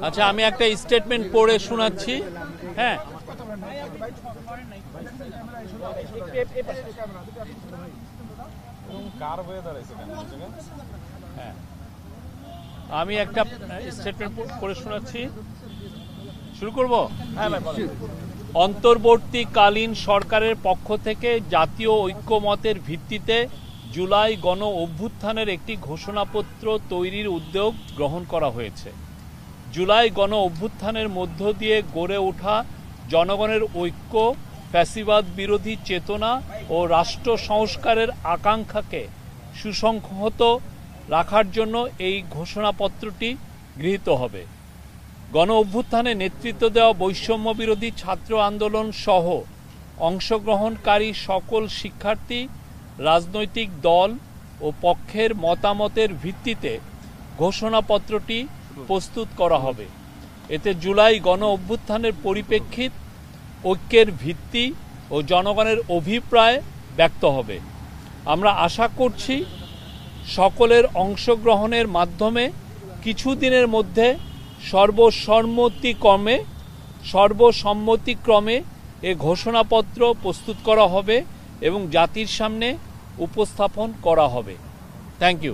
আচ্ছা, আমি একটা স্টেটমেন্ট পড়ে শোনাচ্ছি। হ্যাঁ, আমি একটা স্টেটমেন্ট পড়ে শোনাচ্ছি। শুরু করব? অন্তর্বর্তীকালীন সরকারের পক্ষ থেকে জাতীয় ঐক্যমতের ভিত্তিতে জুলাই গণ অভ্যুত্থানের একটি ঘোষণাপত্র তৈরির উদ্যোগ গ্রহণ করা হয়েছে। জুলাই গণ অভ্যুত্থানের মধ্য দিয়ে গড়ে ওঠা জনগণের ঐক্য, ফ্যাসিবাদ বিরোধী চেতনা ও রাষ্ট্র সংস্কারের আকাঙ্ক্ষাকে সুসংহত রাখার জন্য এই ঘোষণাপত্রটি গৃহীত হবে। গণ অভ্যুত্থানে নেতৃত্ব দেওয়া বৈষম্য বিরোধী ছাত্র আন্দোলন সহ অংশগ্রহণকারী সকল শিক্ষার্থী, রাজনৈতিক দল ও পক্ষের মতামতের ভিত্তিতে ঘোষণাপত্রটি প্রস্তুত করা হবে। এতে জুলাই গণ অভ্যুত্থানের পরিপ্রেক্ষিত, ঐক্যের ভিত্তি ও জনগণের অভিপ্রায় ব্যক্ত হবে। আমরা আশা করছি সকলের অংশগ্রহণের মাধ্যমে কিছুদিনের মধ্যে সর্বসম্মতিক্রমে এ ঘোষণাপত্র প্রস্তুত করা হবে এবং জাতির সামনে উপস্থাপন করা হবে। Thank you.